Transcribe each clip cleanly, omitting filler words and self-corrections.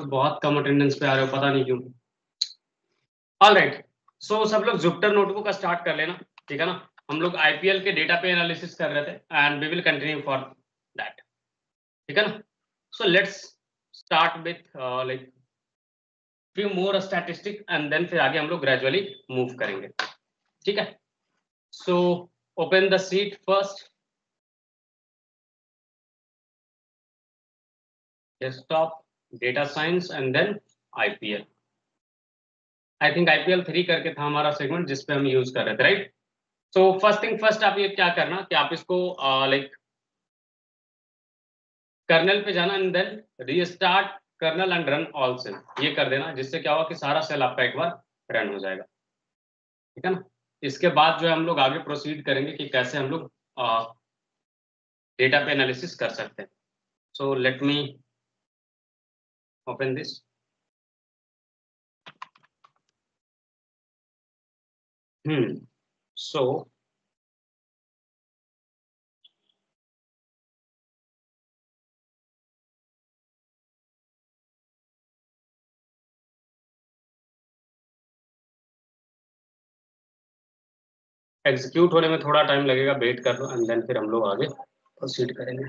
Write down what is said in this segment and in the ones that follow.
बहुत कम अटेंडेंस पे आ रहे हो, पता नहीं क्यों। ऑलराइट, सो सब लोग जुपिटर नोटबुक का स्टार्ट कर लेना, ठीक है ना। हम लोग आईपीएल के डेटा पे एनालिसिस कर रहे थे and we will continue for that, ठीक है ना। So let's start with like few more statistic and then फिर आगे हम लोग ग्रेजुअली मूव करेंगे, ठीक है। So open the sheet first, desktop, data science and then IPL. I think IPL 3 करके था हमारा सेगमेंट जिसपे हम यूज कर रहे थे, right. So first thing first, आप ये क्या करना कि आप इसको लाइक कर्नल पे जाना and then restart kernel and run all cell, ये कर देना, जिससे क्या होगा कि सारा सेल आपका एक बार रन हो जाएगा, ठीक है ना। इसके बाद जो है हम लोग आगे प्रोसीड करेंगे कि कैसे हम लोग डेटा पे एनालिसिस कर सकते हैं। So let me open this. So execute होने में थोड़ा टाइम लगेगा, वेट कर लो एंड देन फिर हम लोग आगे प्रोसीड करेंगे।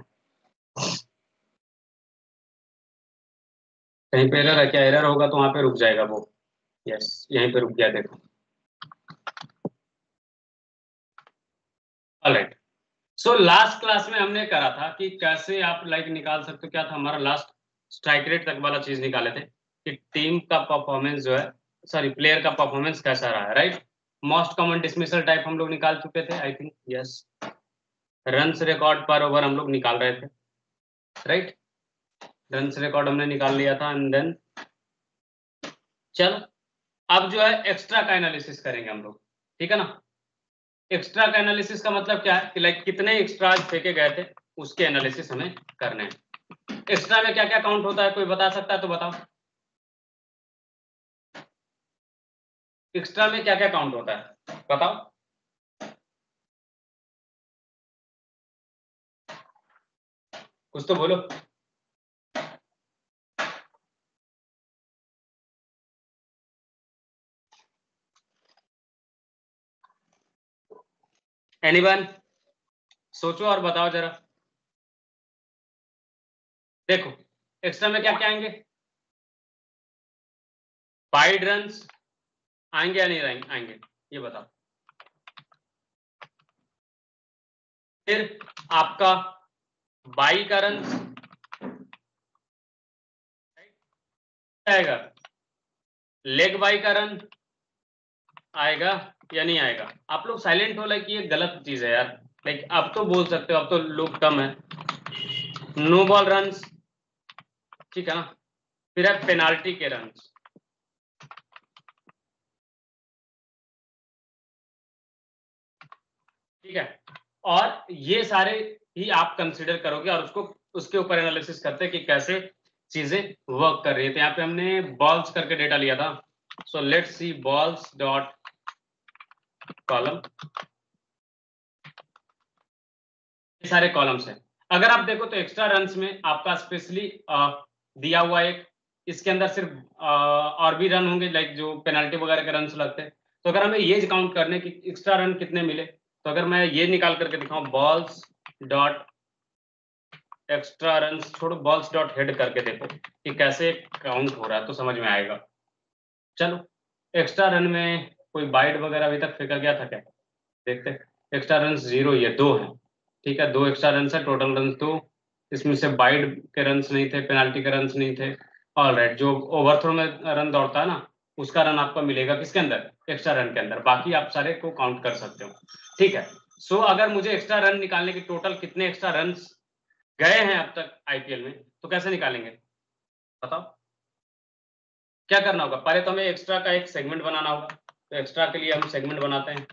कहीं पे एरर है क्या? एरर होगा तो वहां पे रुक जाएगा वो। यस, यहीं पे रुक गया, देखो। ऑलराइट, सो लास्ट क्लास में हमने करा था कि कैसे आप लाइक निकाल सकते हो, क्या था हमारा लास्ट, स्ट्राइक रेट तक वाला चीज निकाले थे कि टीम का परफॉर्मेंस जो है, सॉरी प्लेयर का परफॉर्मेंस कैसा रहा है, right. Most common dismissal type हम लोग निकाल चुके थे, I think, yes. Runs record पर ओवर हम लोग निकाल रहे थे, राइट। रन्स रिकॉर्ड हमने निकाल लिया था एंड देन चलो अब जो है एक्स्ट्रा का एनालिसिस करेंगे हम लोग, ठीक है ना। एक्स्ट्रा का एनालिसिस का मतलब क्या है कि लाइक कितने एक्स्ट्राज फेंके गए थे, उसके एनालिसिस हमें करने हैं। एक्स्ट्रा में क्या क्या काउंट होता है, कोई बता सकता है तो बताओ। एक्स्ट्रा में क्या क्या काउंट होता है बताओ। कुछ तो बोलो। एनीवन, सोचो और बताओ जरा। देखो एक्स्ट्रा में क्या क्या आएंगे, वाइड रन्स आएंगे या नहीं आएंगे, ये बताओ। फिर आपका बाई का रन आएगा, लेग बाई का रन आएगा या नहीं आएगा। आप लोग साइलेंट हो, लाइक ये गलत चीज है यार। लाइक अब तो बोल सकते हो, अब तो लोग कम है। नो बॉल रन्स, ठीक है ना। फिर है पेनाल्टी के रन्स, ठीक है। और ये सारे ही आप कंसिडर करोगे और उसको उसके ऊपर एनालिसिस करते हैं कि कैसे चीजें वर्क कर रही है। तो यहाँ पे हमने बॉल्स करके डेटा लिया था। So let's see balls dot column, ये सारे कॉलम्स हैं। अगर आप देखो तो एक्स्ट्रा रन्स में आपका स्पेशली दिया हुआ एक, इसके अंदर सिर्फ और भी रन होंगे लाइक जो पेनल्टी वगैरह के रन लगते हैं। तो अगर हमें ये काउंट करने की एक्स्ट्रा रन कितने मिले, तो अगर मैं ये निकाल करके दिखाऊं बॉल्स डॉट एक्स्ट्रा रन, छोड़ो बॉल्स डॉट हेड करके देखो कि कैसे काउंट हो रहा है तो समझ में आएगा। चलो एक्स्ट्रा रन में कोई बाइट वगैरह अभी तक फेंका गया था क्या, देखते। एक्स्ट्रा रन 0 ये 2 है, ठीक है। 2 एक्स्ट्रा रन है, टोटल रन 2। इसमें से बाइट के रन नहीं थे, पेनाल्टी के रन नहीं थे। ऑलराइट, जो ओवरथ्रो में रन दौड़ता है ना, उसका रन आपको मिलेगा किसके अंदर, एक्स्ट्रा रन के अंदर। बाकी आप सारे को काउंट कर सकते हो, ठीक है। सो अगर मुझे एक्स्ट्रा रन निकालने की टोटल कितने एक्स्ट्रा रन गए हैं अब तक आईपीएल में, तो कैसे निकालेंगे बताओ। क्या करना होगा, पहले तो हमें एक्स्ट्रा का एक सेगमेंट बनाना होगा। तो एक्स्ट्रा के लिए हम सेगमेंट बनाते हैं,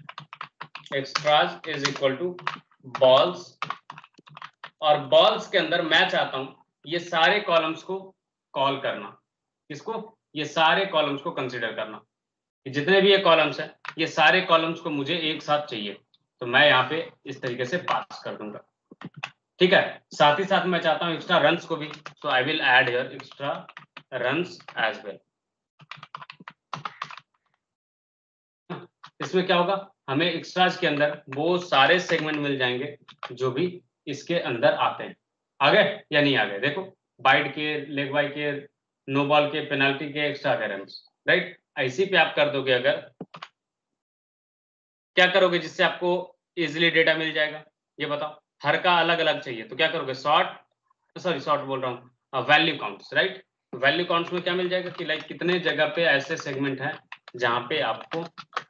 extras is equal two balls, और बॉल्स के अंदर मैं चाहता हूं ये सारे कॉलम्स को कॉल करना। किसको, ये सारे कॉलम्स को कंसीडर करना कि जितने भी ये कॉलम्स हैं, ये सारे कॉलम्स को मुझे एक साथ चाहिए। तो मैं यहाँ पे इस तरीके से पास कर दूंगा, ठीक है। साथ ही साथ मैं चाहता हूँ एक्स्ट्रा रन्स को भी, तो I will add here extra runs as well. इसमें क्या होगा, हमें एक्स्ट्राज के अंदर वो सारे सेगमेंट मिल जाएंगे जो भी इसके अंदर आते हैं। आ गए या नहीं आ गए? देखो, बाइट के, लेग बाई के, नो बॉल के, पेनाल्टी के, एक्स्ट्रा के रन्स, राइट। इसी पे आप कर दोगे, अगर क्या करोगे जिससे आपको इजीली डेटा मिल जाएगा, ये बताओ। हर का अलग अलग चाहिए तो क्या करोगे, शॉर्ट बोल रहा हूँ, value counts, right. Value counts में क्या मिल जाएगा कि लाइक कितने जगह पे ऐसे सेगमेंट हैं जहां पे आपको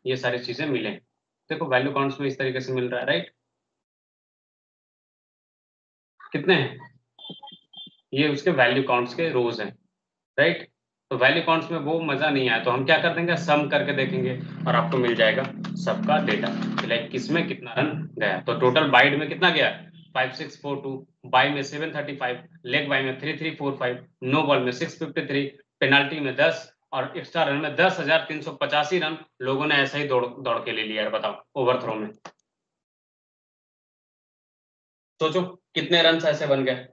ये सारी चीजें मिले। देखो वैल्यू काउंट्स में इस तरीके से मिल रहा है, राइट। कितने हैं ये, उसके वैल्यू काउंट्स के रोज हैं, राइट। तो वैल्यू काउंट्स में वो मजा नहीं आया तो हम क्या कर देंगे, सम करके देखेंगे और आपको मिल जाएगा सबका डेटा, लाइक किसमें कितना रन गया। तो टोटल बाइट में कितना गया, 5642, बाई में 735, लेग बाई में 3345, नो बॉल में 653, पेनाल्टी में 10 और एक्स्ट्रा रन में 10,385 रन लोगों ने ऐसे ही दौड़ दौड़ के ले लिया है। बताओ ओवरथ्रो में, सोचो कितने रन ऐसे बन गए,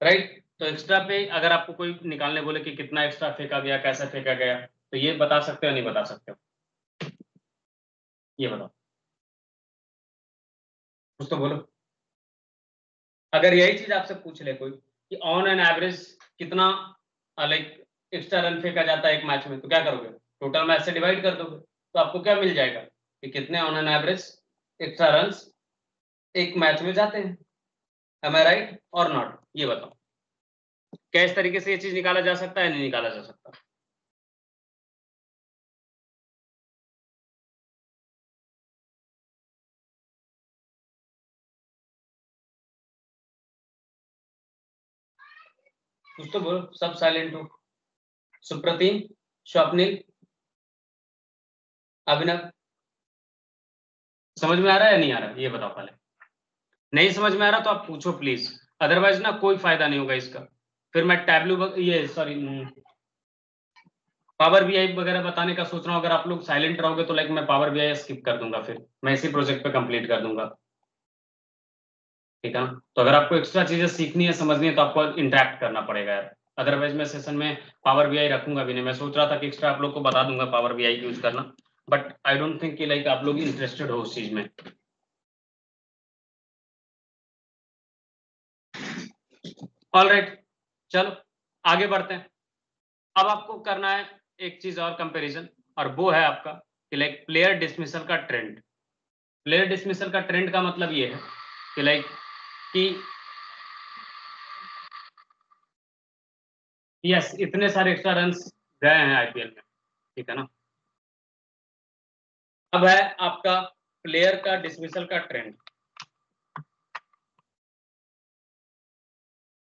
राइट। तो एक्स्ट्रा पे अगर आपको कोई निकालने बोले कि कितना एक्स्ट्रा फेंका गया, कैसे फेंका गया, तो ये बता सकते हो नहीं बता सकते हो, ये बताओ, कुछ तो बोलो। अगर यही चीज आपसे पूछ ले कोई कि ऑन एन एवरेज कितना लाइक एक्स्ट्रा रन फेंका जाता है एक मैच में, तो क्या करोगे, टोटल मैच से डिवाइड कर दोगे तो आपको क्या मिल जाएगा कि कितने on an average extra run एक मैच में जाते हैं। एम आई राइट और नॉट, ये बताओ। क्या इस तरीके से ये चीज निकाला जा सकता है, नहीं निकाला जा सकता? कुछ तो बोलो, सब साइलेंट हो। सुप्रतीम, स्वप्निल, अभिनव, समझ में आ रहा है या नहीं आ रहा, ये बताओ पहले। नहीं समझ में आ रहा तो आप पूछो प्लीज, अदरवाइज ना कोई फायदा नहीं होगा इसका। फिर मैं टैबलू ये सॉरी पावर बीआई वगैरह बताने का सोच रहा हूँ, अगर आप लोग साइलेंट रहोगे तो लाइक मैं पावर बीआई स्किप कर दूंगा, फिर मैं इसी प्रोजेक्ट पे कंप्लीट कर दूंगा, ठीक है ना। तो अगर आपको एक्स्ट्रा चीजें सीखनी है, समझनी है, तो आपको इंटरेक्ट करना पड़ेगा यार, अदरवाइज मैं सेशन में पावर बीआई रखूंगा भी नहीं। मैं सोच रहा था कि एक्स्ट्रा आप लोग को बता दूंगा पावर बीआई यूज करना, बट आई डोंट थिंक कि लाइक आप लोग इंटरेस्टेड हो उस चीज में। ऑलराइट, चलो आगे बढ़ते हैं। अब आपको करना है एक चीज और कंपैरिजन, और वो है आपका कि लाइक प्लेयर डिसमिसल का ट्रेंड। प्लेयर डिसमिसल का ट्रेंड का मतलब ये है कि लाइक कि यस इतने सारे एक्स्ट्रा रन्स गए हैं आईपीएल में, ठीक है ना। अब है आपका प्लेयर का डिसमिसल का ट्रेंड।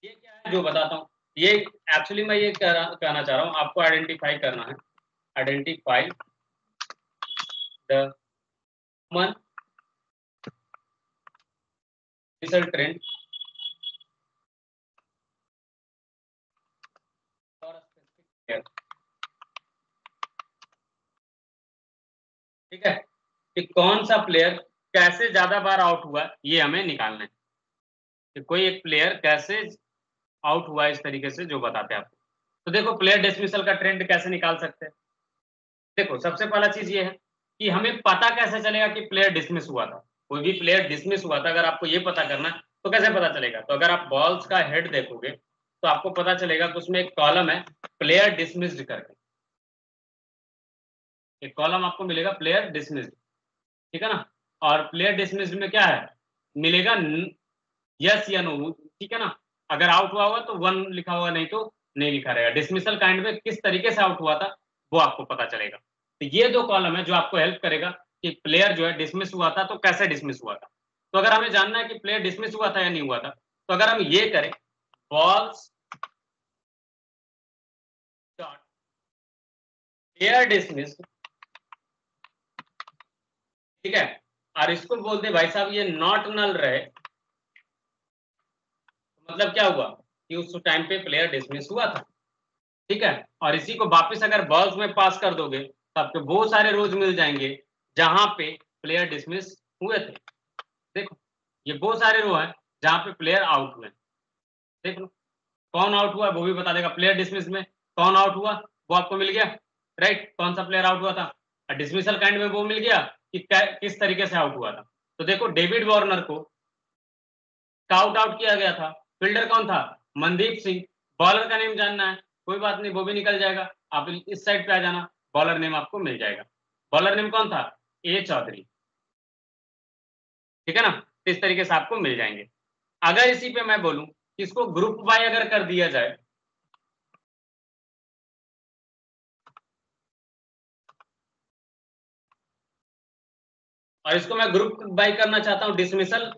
ये क्या है जो बताता हूँ, ये एक्चुअली मैं ये कहना चाह रहा हूँ, आपको आइडेंटिफाई करना है, identify the common dismissal trend for a specific player, ठीक है। कि कौन सा प्लेयर कैसे ज्यादा बार आउट हुआ, ये हमें निकालना है कि कोई एक प्लेयर कैसे आउट हुआ इस तरीके से, जो बताते हैं आपको। तो देखो प्लेयर डिसमिसल का ट्रेंड कैसे निकाल सकते हैं। देखो सबसे पहला चीज ये है कि हमें पता कैसे चलेगा कि प्लेयर डिसमिस हुआ था। कोई भी प्लेयर डिसमिस हुआ था, अगर आपको ये पता करना है तो कैसे पता चलेगा, तो अगर आप बॉल्स का हेड देखोगे तो आपको पता चलेगा कि उसमें एक कॉलम है प्लेयर डिसमिस्ड करके, एक कॉलम आपको मिलेगा प्लेयर डिसमिस्ड, ठीक है ना। और प्लेयर डिसमिस्ड में क्या है मिलेगा, यस या नो, ठीक है ना। अगर आउट हुआ होगा तो वन लिखा होगा, नहीं तो नहीं लिखा रहेगा। डिसमिसल काइंड में किस तरीके से आउट हुआ था वो आपको पता चलेगा। तो ये दो कॉलम है जो आपको हेल्प करेगा कि प्लेयर जो है डिसमिस हुआ था तो कैसे डिसमिस हुआ था। तो अगर हमें जानना है कि प्लेयर डिसमिस हुआ था या नहीं हुआ था, तो अगर हम ये करें बॉल्स डॉट प्लेयर डिसमिस, ठीक है, और इसको बोलते भाई साहब ये नॉट नल रहे, मतलब क्या हुआ कि उस टाइम पे प्लेयर डिसमिस हुआ था, ठीक है। और इसी को वापस अगर बॉल्स में पास कर दोगे तो आपको बहुत सारे रोज मिल जाएंगे जहां पे प्लेयर डिसमिस हुए थे। देखो ये बहुत सारे रो हैं जहां पे प्लेयर आउट हुए, देख लो। कौन आउट हुआ वो भी बता देगा, प्लेयर डिसमिस में कौन आउट हुआ वो आपको मिल गया, राइट, कौन सा प्लेयर आउट हुआ था। डिसमिसल काइंड में वो मिल गया कि किस तरीके से आउट हुआ था। तो देखो डेविड वार्नर को आउट आउट किया गया था, फील्डर कौन था, मनदीप सिंह। बॉलर का नेम जानना है, कोई बात नहीं वो भी निकल जाएगा, आप इस साइड पे आ जाना, बॉलर नेम आपको मिल जाएगा। बॉलर नेम कौन था, ए चौधरी, ठीक है ना। तो इस तरीके से आपको मिल जाएंगे। अगर इसी पे मैं बोलूं कि इसको ग्रुप बाय अगर कर दिया जाए, और इसको मैं ग्रुप बाय करना चाहता हूं डिसमिसल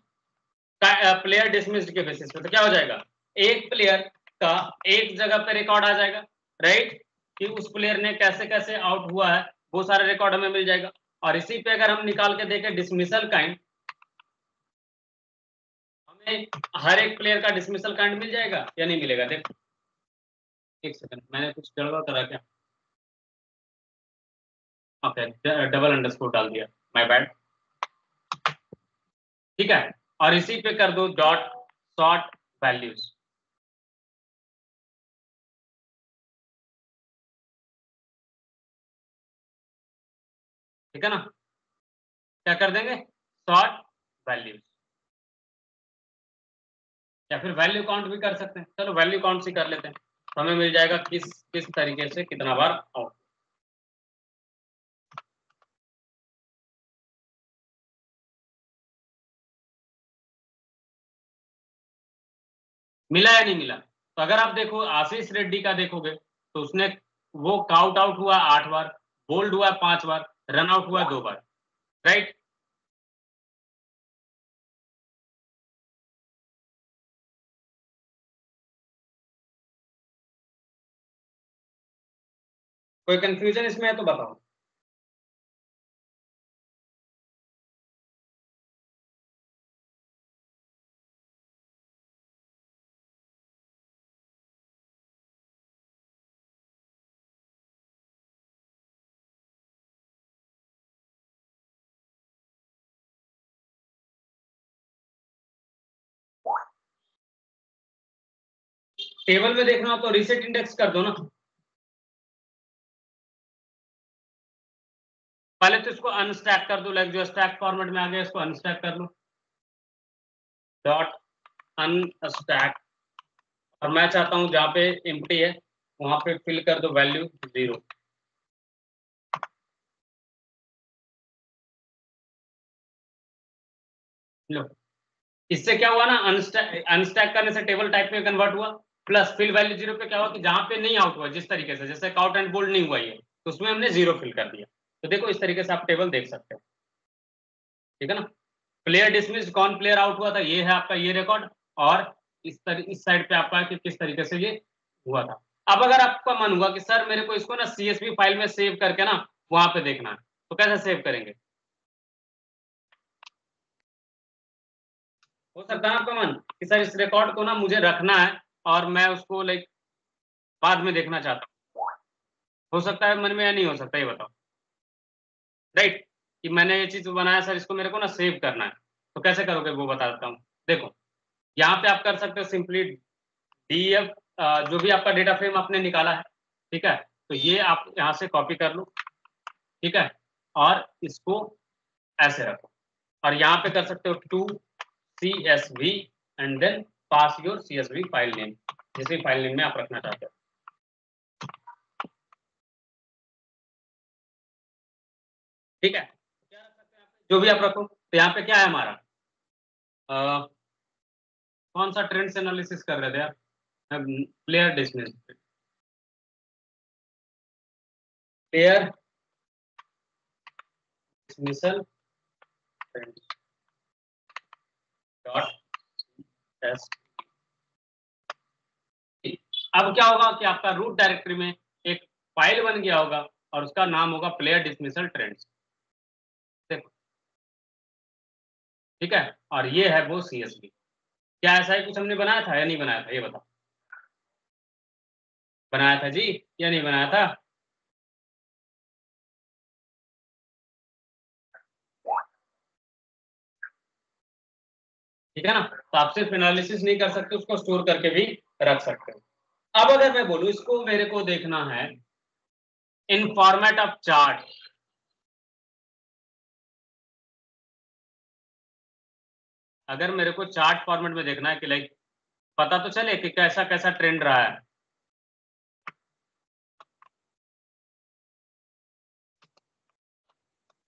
प्लेयर डिसमिस्ड के बेसिस पे, तो क्या हो जाएगा, एक प्लेयर का एक जगह पे रिकॉर्ड आ जाएगा, राइट, कि उस प्लेयर ने कैसे कैसे आउट हुआ है वो सारे रिकॉर्ड हमें मिल जाएगा। और इसी पे अगर हम निकाल के देखें डिसमिसल काइंड, हमें हर एक प्लेयर का डिसमिसल काइंड मिल जाएगा या नहीं मिलेगा। देखो एक सेकंड, मैंने कुछ गड़बड़ करा क्या, ओके डबल अंडरस्कोर डाल दिया, माय बैड, ठीक है। और इसी पे कर दो डॉट सॉर्ट वैल्यूज, ठीक है ना, क्या कर देंगे, सॉर्ट वैल्यूज, या फिर वैल्यू काउंट भी कर सकते हैं, चलो वैल्यू काउंट से कर लेते हैं, तो हमें मिल जाएगा किस किस तरीके से कितना बार आउट। मिला या नहीं मिला, तो अगर आप देखो आशीष रेड्डी का देखोगे तो उसने वो काउट आउट हुआ 8 बार, बोल्ड हुआ 5 बार, रन आउट हुआ 2 बार, राइट। कोई कंफ्यूजन इसमें है तो बताओ। टेबल में देखना हो तो रीसेट इंडेक्स कर दो ना, पहले तो इसको अनस्टैक कर दो, लाइक जो स्टैक फॉर्मेट में आ गया इसको अनस्टैक कर लो, डॉट अनस्टैक, और मैं चाहता हूं जहां पे एम्प्टी है वहां पे फिल कर दो वैल्यू 0। लो, इससे क्या हुआ ना, अनस्टैक अनस्टैक करने से टेबल टाइप में कन्वर्ट हुआ, प्लस फिल वैल्यू 0 पे क्या हुआ कि जहां पे नहीं आउट हुआ, जिस तरीके से जैसे काउट एंड बोल्ड नहीं हुआ ये, तो उसमें हमने 0 फिल कर दिया। तो देखो इस तरीके से आप टेबल देख सकते हो, ठीक है ना। प्लेयर डिसमिस्ड, कौन प्लेयर आउट हुआ था, ये है आपका ये रिकॉर्ड, और इस साइड पे आपका कि किस तरीके से ये हुआ था। अब अगर आपका मन हुआ कि सर मेरे को इसको ना CSV फाइल में सेव करके ना वहां पे देखना है, तो कैसे सेव करेंगे, हो सकता है आपका मन कि सर इस रिकॉर्ड को ना मुझे रखना है और मैं उसको लाइक बाद में देखना चाहता हूँ, हो सकता है मन में या नहीं हो सकता, ये बताओ, राइट, कि मैंने ये चीज बनाया सर इसको मेरे को ना सेव करना है, तो कैसे करोगे वो बता देता हूँ। देखो यहाँ पे आप कर सकते हो सिंपली DEF, जो भी आपका डेटा फ्रेम आपने निकाला है, ठीक है, तो ये आप यहाँ से कॉपी कर लो, ठीक है, और इसको ऐसे रखो, और यहाँ पे कर सकते हो to CSV and then pass your CSV file name, जिस भी फाइल नेम में आप रखना चाहते हो, ठीक है, क्या रख सकते हैं जो भी आप रखो। तो यहाँ पे क्या है हमारा, अ, कौन सा ट्रेंड्स एनालिसिस कर रहे थे यार, player dismiss, player dismissal dot S. अब क्या होगा कि आपका रूट डायरेक्टरी में एक फाइल बन गया होगा और उसका नाम होगा प्लेयर डिसमिसल ट्रेंड्स, ठीक है, और ये है वो CSV। क्या ऐसा ही कुछ हमने बनाया था या नहीं बनाया था, ये बताओ, बनाया था जी या नहीं बनाया था, ठीक है ना। तो आप सिर्फ एनालिसिस नहीं कर सकते, उसको स्टोर करके भी रख सकते हो। अब अगर मैं बोलूं इसको मेरे को देखना है इन फॉर्मेट ऑफ चार्ट, अगर मेरे को चार्ट फॉर्मेट में देखना है कि लाइक पता तो चले कि कैसा कैसा ट्रेंड रहा है।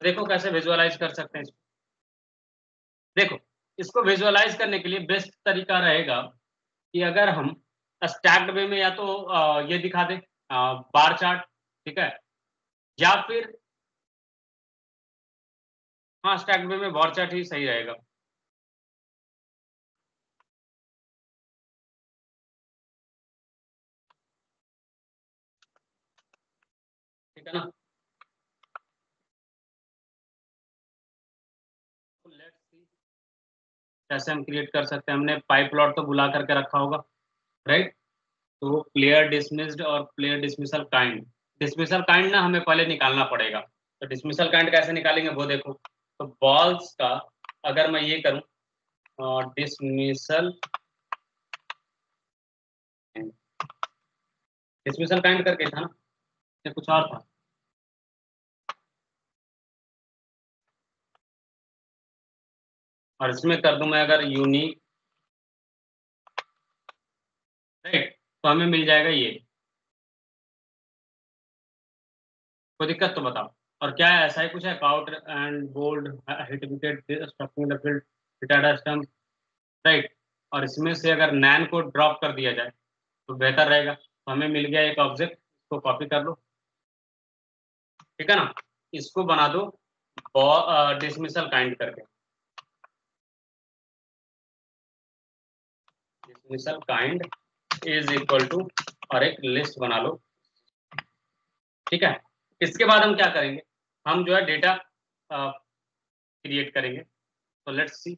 देखो कैसे विजुअलाइज कर सकते हैं इसको। देखो इसको विजुअलाइज करने के लिए बेस्ट तरीका रहेगा कि अगर हम स्टैक्ड वे में या तो ये दिखा दे बार चार्ट, ठीक है, या फिर हाँ स्टैक्ड वे में बार चार्ट ही सही रहेगा। ठीक है ना, तो लेट्स सी कैसे हम क्रिएट कर सकते हैं। हमने पाई प्लॉट तो बुला करके रखा होगा, राइट। तो प्लेयर डिसमिस्ड और player dismissal kind, dismissal kind ना हमें पहले निकालना पड़ेगा। तो डिसमिसल काइंड कैसे निकालेंगे वो देखो। तो बॉल्स का अगर मैं ये करूं डिसमिसल, डिसमिसल काइंड करके था ना, ये कुछ और था। और इसमें कर दूं मैं अगर यूनिक, राइट, तो हमें मिल जाएगा ये। कोई दिक्कत तो बताओ। और क्या है, ऐसा ही कुछ है, caught and bowled hit wicket stopping the field retired stump, right. और इसमें से अगर नैन को ड्रॉप कर दिया जाए तो बेहतर रहेगा। तो हमें मिल गया एक ऑब्जेक्ट, इसको कॉपी कर लो, ठीक है ना। इसको बना दो डिसमिसल काइंड करके, dismissal kind is equal to, और एक लिस्ट बना लो, ठीक है। इसके बाद हम क्या करेंगे, हम जो है डेटा क्रिएट करेंगे। तो let's see,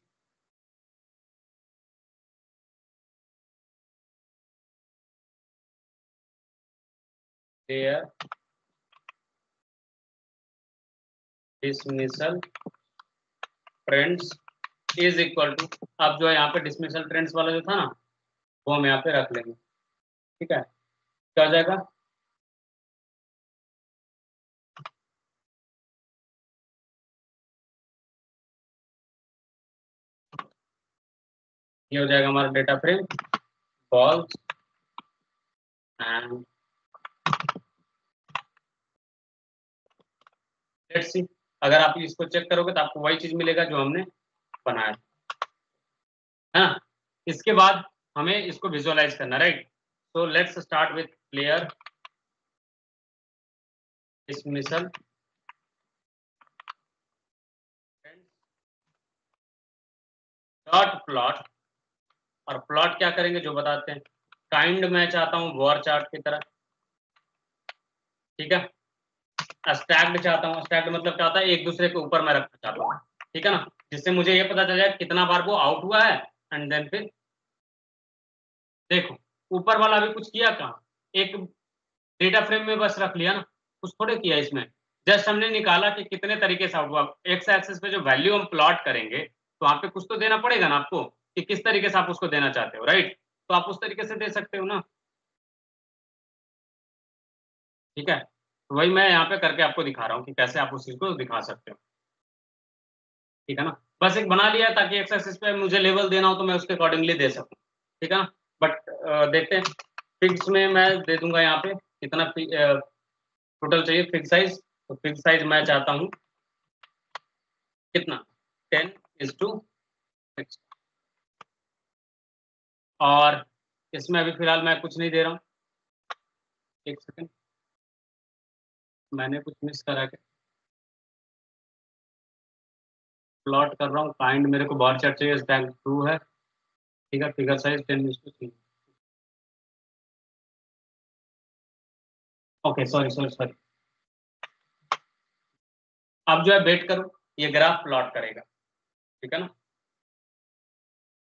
dismissal trends is equal to, अब जो है यहाँ पे डिसमिसल ट्रेंड्स वाला जो था ना वो हम यहाँ पे रख लेंगे, ठीक है। क्या हो जाएगा, ये हो जाएगा हमारा data frame balls and let's see. अगर आप इसको चेक करोगे तो आपको वही चीज मिलेगा जो हमने बनाया है ना। इसके बाद हमें इसको विजुअलाइज करना, right. So let's start with player dismissal dot plot, और प्लॉट क्या करेंगे जो बताते हैं। काइंड मैं चाहता हूँ वॉर चार्ट की तरह, ठीक है। स्टैक्ड चाहता हूँ, स्टैक्ड मतलब क्या होता है, एक दूसरे के ऊपर मैं रखना चाहता हूँ, ठीक है ना, जिससे मुझे ये पता चल जाए कितना बार वो आउट हुआ है। एंड देन फिर देखो ऊपर वाला अभी कुछ किया कहाँ, एक डेटा फ्रेम में बस रख लिया ना, कुछ थोड़े किया इसमें। जस्ट हमने निकाला कि कितने तरीके से आउट हुआ। एक्स एक्सिस पे जो वैल्यू हम प्लॉट करेंगे तो वहां पे कुछ तो देना पड़ेगा ना आपको, कि किस तरीके से आप उसको देना चाहते हो, राइट। तो आप उस तरीके से दे सकते हो ना, ठीक है। तो वही मैं यहाँ पे करके आपको दिखा रहा हूँ कि कैसे आप उस चीज को दिखा सकते हो, ठीक है ना। बस एक बना लिया ताकि एक्स एक्सिस पे मुझे लेवल देना हो तो मैं उसके अकॉर्डिंगली दे सकूँ, ठीक है ना। बट देखते हैं, फिक्स में मैं दे दूंगा यहाँ पे कितना टोटल चाहिए फिक्स साइज। तो फिक्स साइज मैं चाहता हूँ कितना, 10:6। और इसमें अभी फिलहाल मैं कुछ नहीं दे रहा हूँ, एक सेकंड, मैंने कुछ मिस करा के प्लॉट कर रहा हूँ। काइंड मेरे को बार चार्ट चाहिए, स्टैक ट्रू है, ठीक है। Figure size 10:3। Okay sorry sorry sorry, अब जो है वेट करो, ये ग्राफ प्लॉट करेगा, ठीक है ना।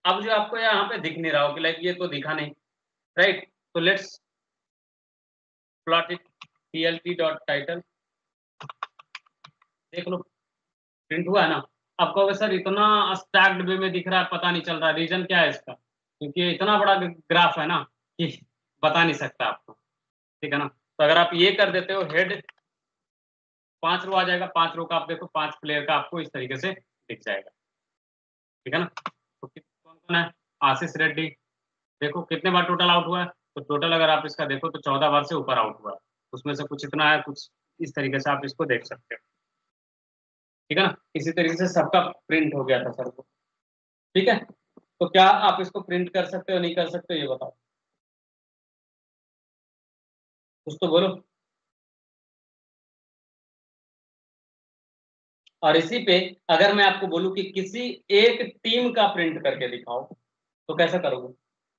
अब जो आपको यहाँ पे दिख नहीं रहा हो कि लाइक ये तो दिखा नहीं, राइट। तो let's plot it, plt dot title, देख लो प्रिंट हुआ है ना। आप कहोगे सर इतना स्टैक्ड वे में दिख रहा है, पता नहीं चल रहा, रीजन क्या है इसका, क्योंकि ये इतना बड़ा ग्राफ है ना, कि बता नहीं सकता आपको, ठीक है ना। तो अगर आप ये कर देते हो, हेड 5 रो आ जाएगा, 5 रो का आप देखो 5 प्लेयर का आपको इस तरीके से दिख जाएगा, ठीक है ना। तो कौन कौन है, आशीष रेड्डी, देखो कितने बार टोटल आउट हुआ है, तो टोटल अगर आप इसका देखो तो 14 बार से ऊपर आउट हुआ है, उसमें से कुछ इतना है, कुछ इस तरीके से आप इसको देख सकते हो, ठीक है ना। इसी तरीके से सबका प्रिंट हो गया था सर को, ठीक है। तो क्या आप इसको प्रिंट कर सकते हो, नहीं कर सकते हो, ये बताओ, कुछ तो बोलो। और इसी पे अगर मैं आपको बोलूं कि किसी एक टीम का प्रिंट करके दिखाओ, तो कैसा करोगे,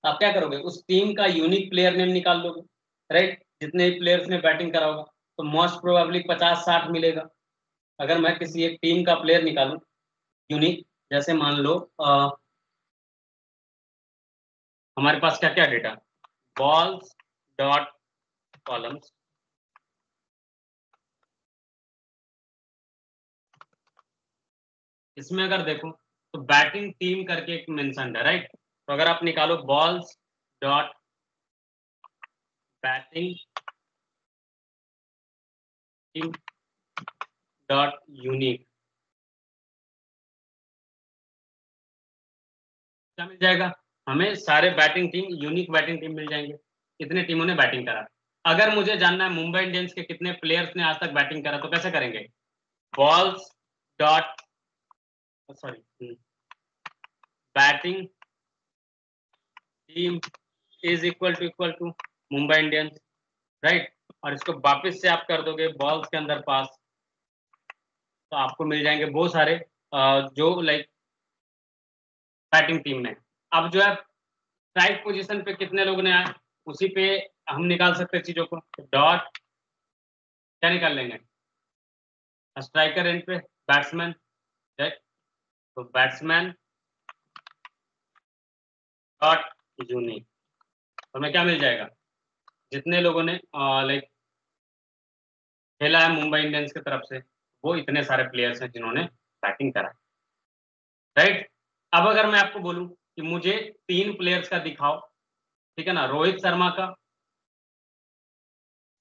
आप क्या करोगे, उस टीम का यूनिक प्लेयर नेम निकाल लोगे, राइट, जितने प्लेयर्स ने बैटिंग करा होगा, तो मोस्ट प्रोबेबली 50-60 मिलेगा। अगर मैं किसी एक टीम का प्लेयर निकालूं यूनिक, जैसे मान लो हमारे पास क्या क्या डेटा, बॉल्स डॉट कॉलम्स, इसमें अगर देखो तो बैटिंग टीम करके एक मेंशन है, राइट। तो अगर आप निकालो balls dot batting team dot unique, क्या मिल जाएगा, हमें सारे batting team, unique batting team मिल जाएंगे, कितने टीमों ने बैटिंग करा। अगर मुझे जानना है मुंबई इंडियंस के कितने प्लेयर्स ने आज तक बैटिंग करा, तो कैसे करेंगे, balls dot, sorry, batting team is equal to Mumbai Indians, right. और इसको वापस से आप कर दोगे बॉल्स के अंदर पास, तो आपको मिल जाएंगे बहुत सारे जो लाइक बैटिंग टीम में। अब जो है स्ट्राइक पोजीशन पे कितने लोग ने आए, उसी पे हम निकाल सकते हैं चीजों को, डॉट क्या निकाल लेंगे, स्ट्राइकर एंड पे बैट्समैन, राइट। तो बैट्समैन डॉट यूनिक, तो हमें क्या मिल जाएगा, जितने लोगों ने लाइक खेला है मुंबई इंडियंस की तरफ से, वो इतने सारे प्लेयर्स हैं जिन्होंने बैटिंग करा, राइट। अब अगर मैं आपको बोलूं कि मुझे 3 प्लेयर्स का दिखाओ, ठीक है ना, रोहित शर्मा का,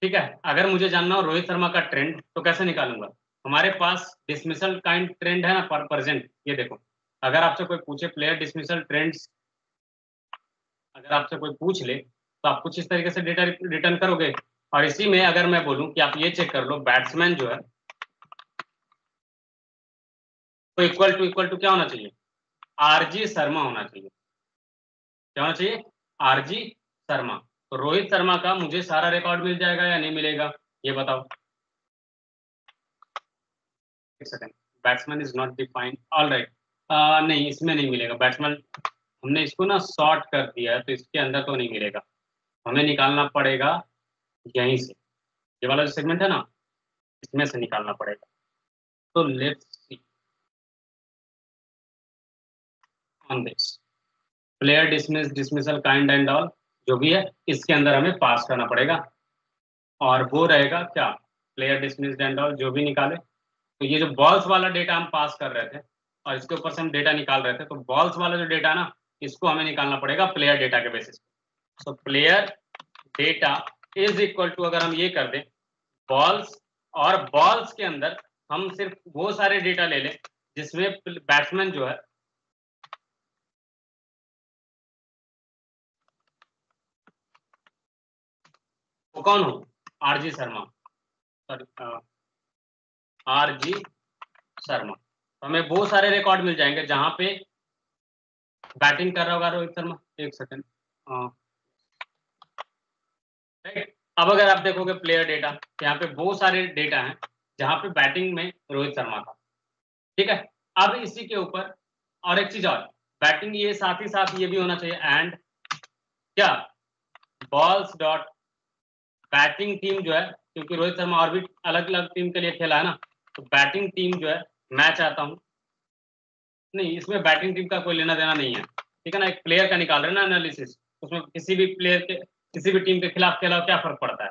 ठीक है, अगर मुझे जानना हो रोहित शर्मा का ट्रेंड, तो कैसे निकालूंगा, हमारे पास डिसमिसल काइंड ट्रेंड है ना, पर प्रेजेंट, ये देखो, अगर आपसे कोई पूछे प्लेयर डिसमिसल ट्रेंड्स, अगर आपसे कोई पूछ ले तो आप कुछ इस तरीके से डेटा रिटर्न करोगे। और इसी में अगर मैं बोलूं कि आप ये चेक कर लो, बैट्समैन जो है वो इक्वल टू क्या होना चाहिए, आरजी शर्मा होना चाहिए, क्या होना चाहिए, आरजी शर्मा। तो रोहित शर्मा का मुझे सारा रिकॉर्ड मिल जाएगा या नहीं मिलेगा, ये बताओ, एक second, batsman is not defined, all right, नहीं इसमें नहीं मिलेगा बैट्समैन, हमने इसको ना शॉर्ट कर दिया है, तो इसके अंदर तो नहीं मिलेगा, हमें निकालना पड़ेगा यहीं से, ये वाला जो सेगमेंट है ना, इसमें से निकालना पड़ेगा। तो let's C on this, player dismiss, dismissal kind and all, जो भी है इसके अंदर हमें पास करना पड़ेगा, और वो रहेगा क्या, प्लेयर डिसमिस एंड ऑल जो भी निकाले। तो ये जो बॉल्स वाला डेटा हम पास कर रहे थे और इसके ऊपर से हम डेटा निकाल रहे थे, तो बॉल्स वाला जो डेटा ना, इसको हमें निकालना पड़ेगा प्लेयर डेटा के बेसिस पे। So player data is equal to, अगर हम ये कर दें बॉल्स, और बॉल्स के अंदर हम सिर्फ वो सारे डेटा ले लें जिसमें बैट्समैन जो है वो कौन हो, RG Sharma, sorry, RG Sharma, तो हमें वो सारे रिकॉर्ड मिल जाएंगे जहां पे बैटिंग कर रहा होगा रोहित शर्मा, एक सेकंड, राइट। अब अगर आप देखोगे प्लेयर डेटा, यहाँ पे बहुत सारे डेटा हैं जहां पे बैटिंग में रोहित शर्मा था, ठीक है। अब इसी के ऊपर और एक चीज और, बैटिंग ये साथ ही साथ ये भी होना चाहिए, एंड क्या, बॉल्स डॉट बैटिंग टीम जो है, क्योंकि रोहित शर्मा और भी अलग अलग टीम के लिए खेला है ना, तो बैटिंग टीम जो है मैं चाहता हूं, नहीं इसमें बैटिंग टीम का कोई लेना देना नहीं है, ठीक है ना, एक प्लेयर का निकाल रहे हैं ना एनालिसिस, उसमें किसी भी प्लेयर के, किसी भी टीम के खिलाफ खेला क्या फर्क पड़ता है,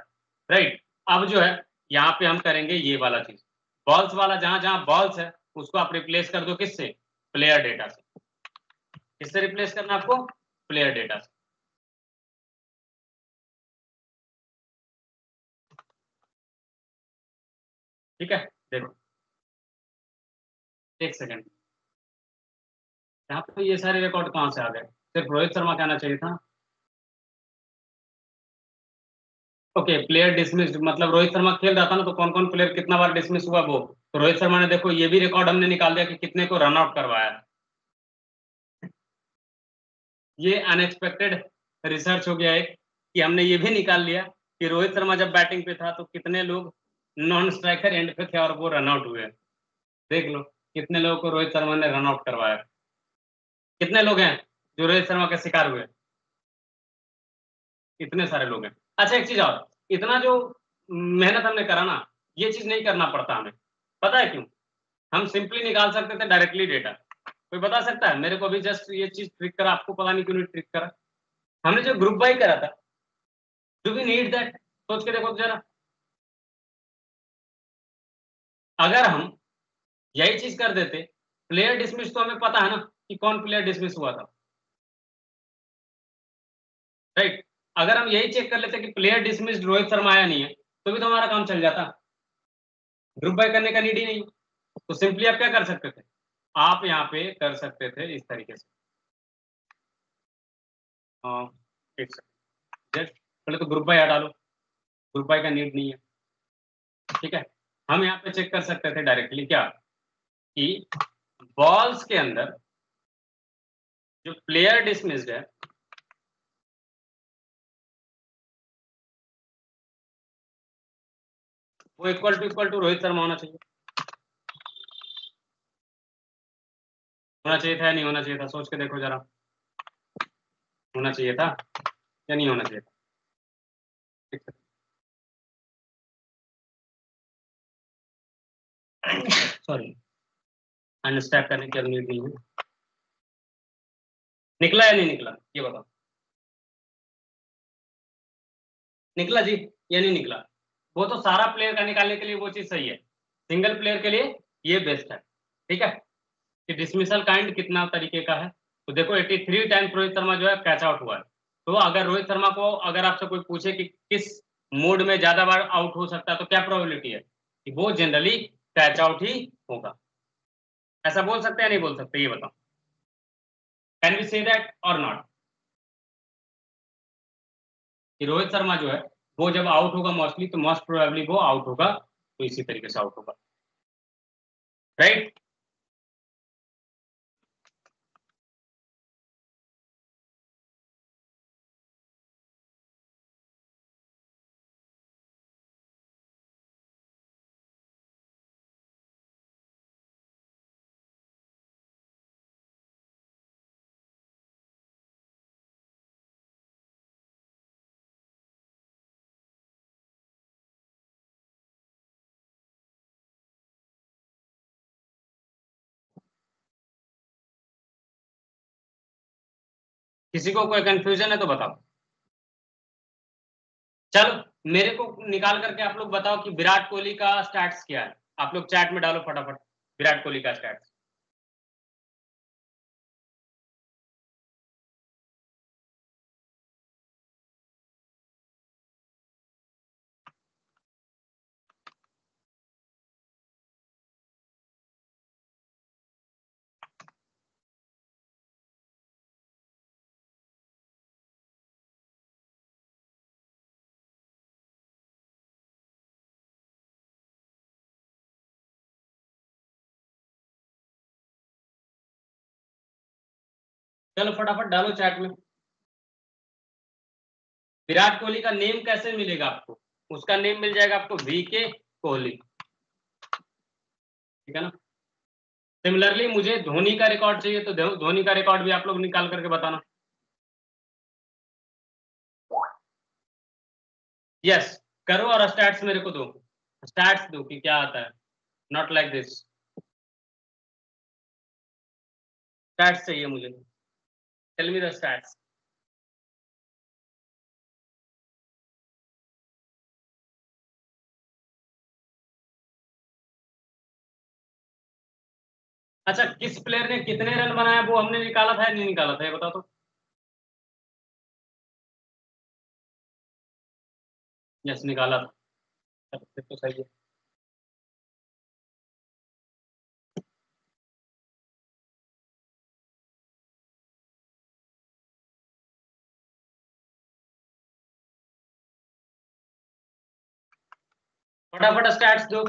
राइट। अब जो है यहाँ पे हम करेंगे ये वाला चीज, बॉल्स वाला, जहां जहां बॉल्स है उसको आप रिप्लेस कर दो किससे, प्लेयर डेटा से, किससे रिप्लेस करना आपको, प्लेयर डेटा से, ठीक है, देखो एक सेकंड, यहाँ पे ये सारे रिकॉर्ड कहाँ से आ गए? सिर्फ रोहित शर्मा का आना चाहिए था। ओके, प्लेयर डिसमिस्ड, मतलब रोहित शर्मा खेल रहा था ना, तो कौन कौन प्लेयर कितना बार डिसमिस हुआ वो, तो रोहित शर्मा ने देखो ये भी रिकॉर्ड हमने निकाल दिया कि कितने को रन आउट करवाया। ये अनएक्सपेक्टेड रिसर्च हो गया एक, कि हमने ये भी निकाल लिया कि रोहित शर्मा जब बैटिंग पे था तो कितने लोग नॉन स्ट्राइकर एंड पे थे और वो रन आउट हुए। देख लो कितने लोगों को रोहित शर्मा ने रन आउट करवाया, कितने लोग हैं जो रोहित शर्मा के शिकार हुए, इतने सारे लोग हैं। अच्छा एक चीज और, इतना जो मेहनत हमने करा ना, ये चीज नहीं करना पड़ता हमें, पता है क्यों? हम सिंपली निकाल सकते थे डायरेक्टली डेटा। कोई बता सकता है मेरे को? अभी जस्ट ये चीज ट्रिक करा, आपको पता नहीं क्यों नहीं ट्रिक करा। हमने जो ग्रुप बाई करा था, डू वी नीड दैट? सोच के देखो जरा, अगर हम यही चीज कर देते, प्लेयर डिसमिस तो हमें पता है ना कि कौन प्लेयर डिसमिस हुआ था, राइट? अगर हम यही चेक कर लेते कि प्लेयर डिसमिस रोहित शर्मा आया नहीं है, तो भी तो हमारा काम चल जाता, ग्रुप बाय करने का नीड ही नहीं। तो सिंपली आप क्या कर सकते थे, आप यहाँ पे कर सकते थे इस तरीके से, एक सेकंड, जस्ट पहले तो ग्रुप बाय हटा लो, ग्रुप बाय का नीड नहीं है, ठीक है? हम यहाँ पे चेक कर सकते थे डायरेक्टली क्या, कि बॉल्स के अंदर जो प्लेयर डिसमिस्ड है, वो इक्वल टू रोहित शर्मा होना चाहिए, होना चाहिए था या नहीं होना चाहिए था? सोच के देखो जरा, होना चाहिए था या नहीं होना चाहिए था? सॉरी, अनस्टैक करने की नीड नहीं है। निकला या नहीं निकला ये बताओ, निकला जी या नहीं निकला? वो तो सारा प्लेयर का निकालने के लिए वो चीज सही है, सिंगल प्लेयर के लिए ये बेस्ट है, ठीक है? कि डिसमिसल काइंड कितना तरीके का है, तो देखो 83 टाइम्स रोहित शर्मा जो है कैच आउट हुआ है। तो अगर रोहित शर्मा को, अगर आपसे कोई पूछे कि किस मोड में ज्यादा बार आउट हो सकता है, तो क्या प्रोबेबिलिटी है कि वो जनरली कैच आउट ही होगा? ऐसा बोल सकते हैं नहीं बोल सकते, ये बताओ, कैन वी से दैट और नॉट, कि रोहित शर्मा जो है वो जब आउट होगा मोस्टली, तो मोस्ट प्रोबेबली वो आउट होगा, तो इसी तरीके से आउट होगा, राइट? किसी को कोई कंफ्यूजन है तो बताओ। चलो मेरे को निकाल करके आप लोग बताओ कि विराट कोहली का स्टैट्स क्या है, आप लोग चैट में डालो फटाफट, विराट कोहली का स्टैट्स। चलो फटाफट डालो चैट में। विराट कोहली का नेम कैसे मिलेगा आपको? उसका नेम मिल जाएगा आपको वीके कोहली, ठीक है ना? सिमिलरली मुझे धोनी का रिकॉर्ड चाहिए, तो धोनी का रिकॉर्ड भी आप लोग निकाल करके बताना। यस, करो और स्टैट्स मेरे को दो, स्टैट्स दो कि क्या आता है, नॉट लाइक दिस, स्टैट्स चाहिए मुझे, टेल मी द स्टैट्स। अच्छा, किस प्लेयर ने कितने रन बनाया वो हमने निकाला था या नहीं निकाला था, ये बताओ तो। यस निकाला था, फिर तो सही है। फटाफट स्टैट्स दो।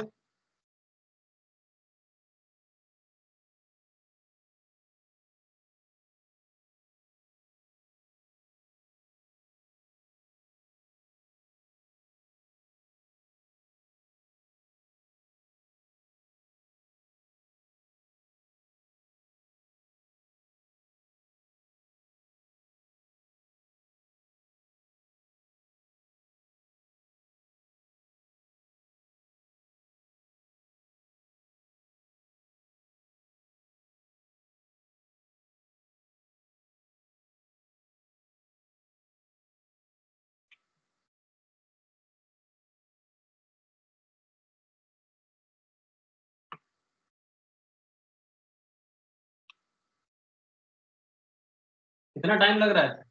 कितना टाइम लग रहा है?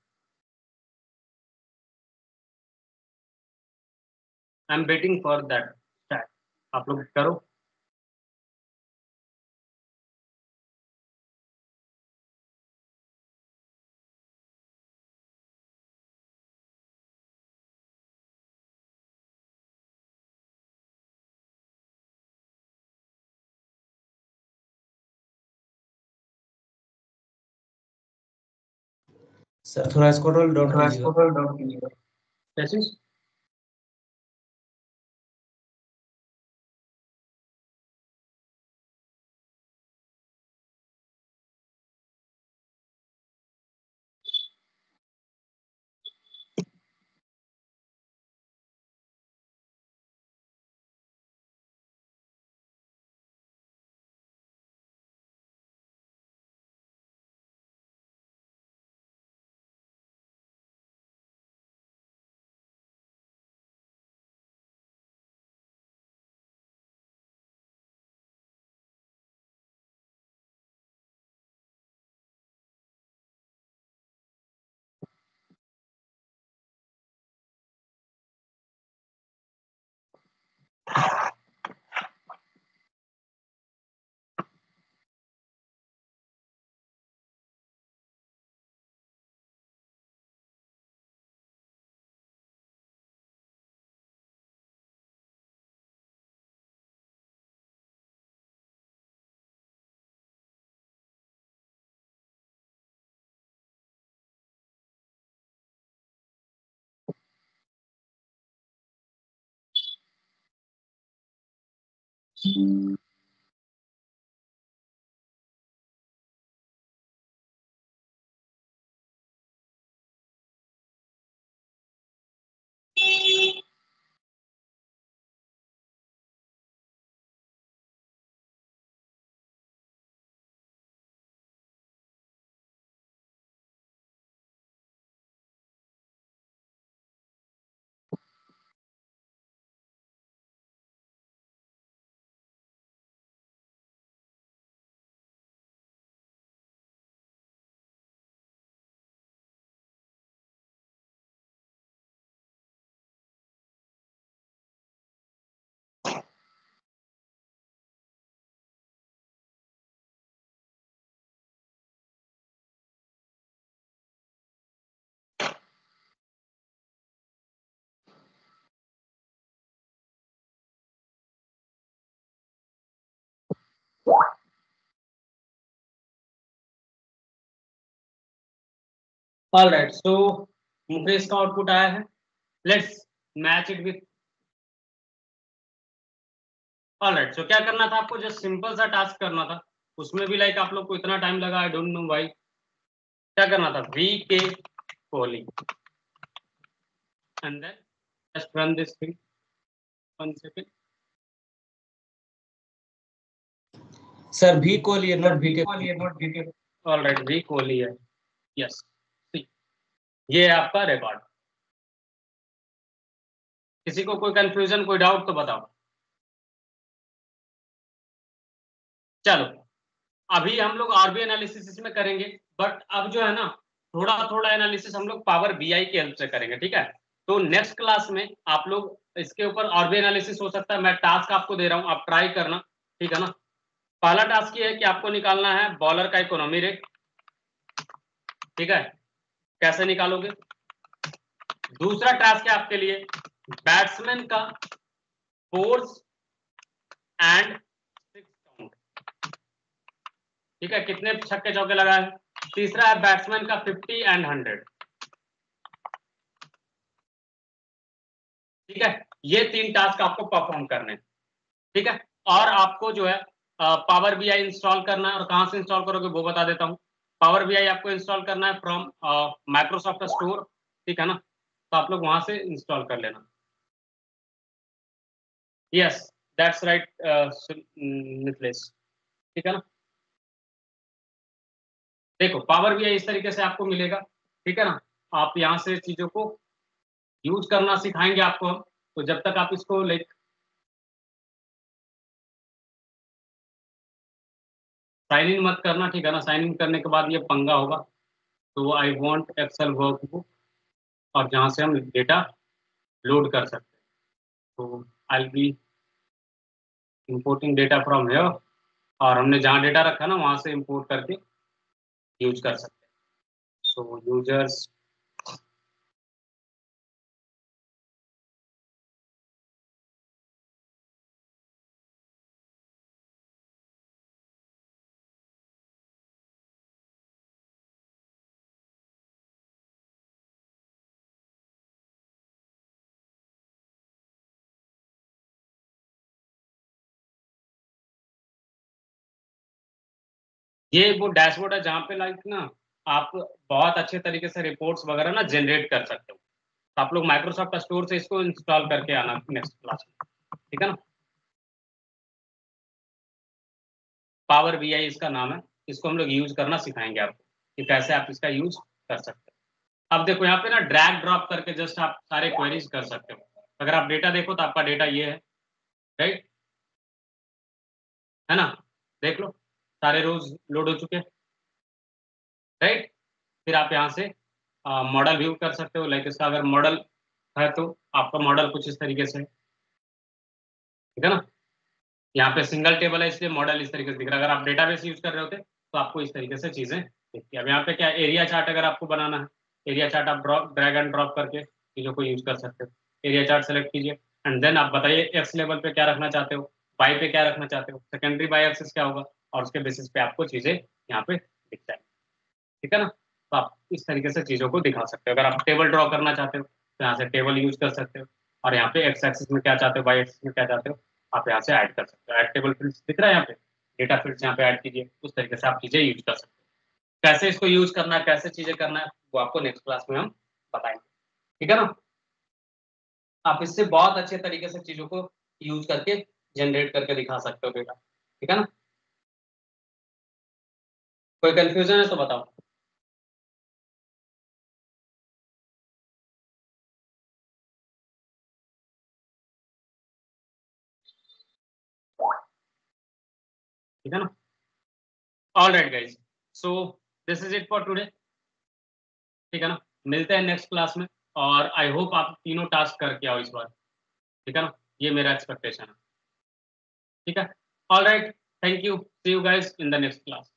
I am waiting for that stat. आप लोग करो। सर थोड़ा स्क्रॉल डाउन कीजिएगा। कैसे? ऑल राइट, सो मुकेश का आउटपुट आया है। Let's match it with. All right, so क्या करना था आपको? जस्ट सिंपल सा टास्क करना था। उसमें भी लाइक आप लोग को इतना टाइम लगा, आई डोंट नो व्हाई। क्या करना था? V K Kohli and then just run this thing. 1 second. Sir भी कोहली है, sir not V VK Kohli है, Kohli. Not VK. All right, V Kohli है। यस, ये है आपका रिकॉर्ड। किसी को कोई कंफ्यूजन, कोई डाउट तो बताओ। चलो, अभी हम लोग और भी एनालिसिस इसमें करेंगे, बट अब जो है ना, थोड़ा थोड़ा एनालिसिस हम लोग पावर बीआई की हेल्प से करेंगे, ठीक है? तो नेक्स्ट क्लास में आप लोग इसके ऊपर और भी एनालिसिस हो सकता है। मैं टास्क आपको दे रहा हूं, आप ट्राई करना, ठीक है ना? पहला टास्क ये है कि आपको निकालना है बॉलर का इकोनॉमी रेट, ठीक है? कैसे निकालोगे? दूसरा टास्क है आपके लिए बैट्समैन का फोर्स एंड 6 काउंट, ठीक है, कितने छक्के चौके लगाए हैं। तीसरा है बैट्समैन का 50 एंड 100, ठीक है, ये 3 टास्क आपको परफॉर्म करने, ठीक है। और आपको जो है पावर बीआई इंस्टॉल करना है, और कहां से इंस्टॉल करोगे वो बता देता हूं। पावर बीआई आपको इंस्टॉल करना है फ्रॉम माइक्रोसॉफ्ट स्टोर, ठीक है ना, तो आप लोग वहां से इंस्टॉल कर लेना। यस दैट्स राइट मिथलेश, ठीक है ना। देखो पावर बीआई इस तरीके से आपको मिलेगा, ठीक है ना। आप यहाँ से चीजों को यूज करना सिखाएंगे आपको हम, तो जब तक आप इसको लाइक साइन इन मत करना, ठीक है ना। साइन इन करने के बाद ये पंगा होगा। तो आई वांट एक्सेल वर्कबुक, और जहाँ से हम डेटा लोड कर सकते हैं। तो I be importing data from here, और हमने जहाँ डेटा रखा ना वहाँ से इंपोर्ट करके यूज कर सकते हैं। सो यूजर्स ये वो डैशबोर्ड है जहाँ पे लाइक ना आप बहुत अच्छे तरीके से रिपोर्ट्स वगैरह ना जनरेट कर सकते हो। तो आप लोग माइक्रोसॉफ्ट स्टोर से इसको इंस्टॉल करके आना नेक्स्ट क्लास में, ठीक है ना। पावर बीआई इसका नाम है, इसको हम लोग यूज करना सिखाएंगे आपको कि कैसे आप इसका यूज कर सकते हो। अब देखो यहाँ पे ना ड्रैग ड्रॉप करके जस्ट आप सारे क्वेरीज कर सकते हो। अगर आप डेटा देखो तो आपका डेटा ये है, राइट, है ना। देख लो सारे रोज लोड हो चुके हैं, राइट। फिर आप यहाँ से मॉडल व्यू कर सकते हो। लाइक इसका अगर मॉडल है तो आपका मॉडल कुछ इस तरीके से है, ठीक है ना। यहाँ पे सिंगल टेबल है इसलिए मॉडल इस तरीके से दिख रहा है। अगर आप डेटाबेस यूज कर रहे होते तो आपको इस तरीके से चीजें दिखती है। अब यहाँ पे क्या एरिया चार्ट अगर आपको बनाना है, एरिया चार्ट आप ड्रैग एंड ड्रॉप करके चीजों को यूज कर सकते हो। एरिया चार्ट सेलेक्ट कीजिए एंड देन आप बताइए एक्स लेवल पे क्या रखना चाहते हो, वाई पे क्या रखना चाहते हो, सेकेंडरी बाई एक्सिस क्या होगा, और उसके बेसिस पे आपको चीजें यहाँ पे दिख जाएंगी, ठीक है ना। तो आप इस तरीके से चीजों को दिखा सकते हो। अगर आप टेबल ड्रॉ करना चाहते हो तो यहाँ से टेबल यूज कर सकते हो, और यहाँ पे एक्स एक्सिस में क्या चाहते हो, वाई एक्सिस में क्या चाहते हो, आप यहाँ से ऐड कर सकते हो। ऐड टेबल फील्ड्स दिख रहा है यहाँ पे, डेटा फील्ड्स यहाँ पे ऐड कीजिए। उस तरीके से आप चीजें यूज कर सकते हो। कैसे इसको यूज करना है, कैसे चीजें करना है, वो आपको नेक्स्ट क्लास में हम बताएंगे, ठीक है ना। आप इससे बहुत अच्छे तरीके से चीजों को यूज करके जनरेट करके दिखा सकते हो डेटा, ठीक है ना। कोई कंफ्यूजन है तो बताओ। ठीक है ना। All right guys, so this is it for today, ठीक है ना। मिलते हैं नेक्स्ट क्लास में, और आई होप आप तीनों टास्क करके आओ इस बार, ठीक है ना। ये मेरा एक्सपेक्टेशन है, ठीक है। All right, thank you, see you guys in the next class.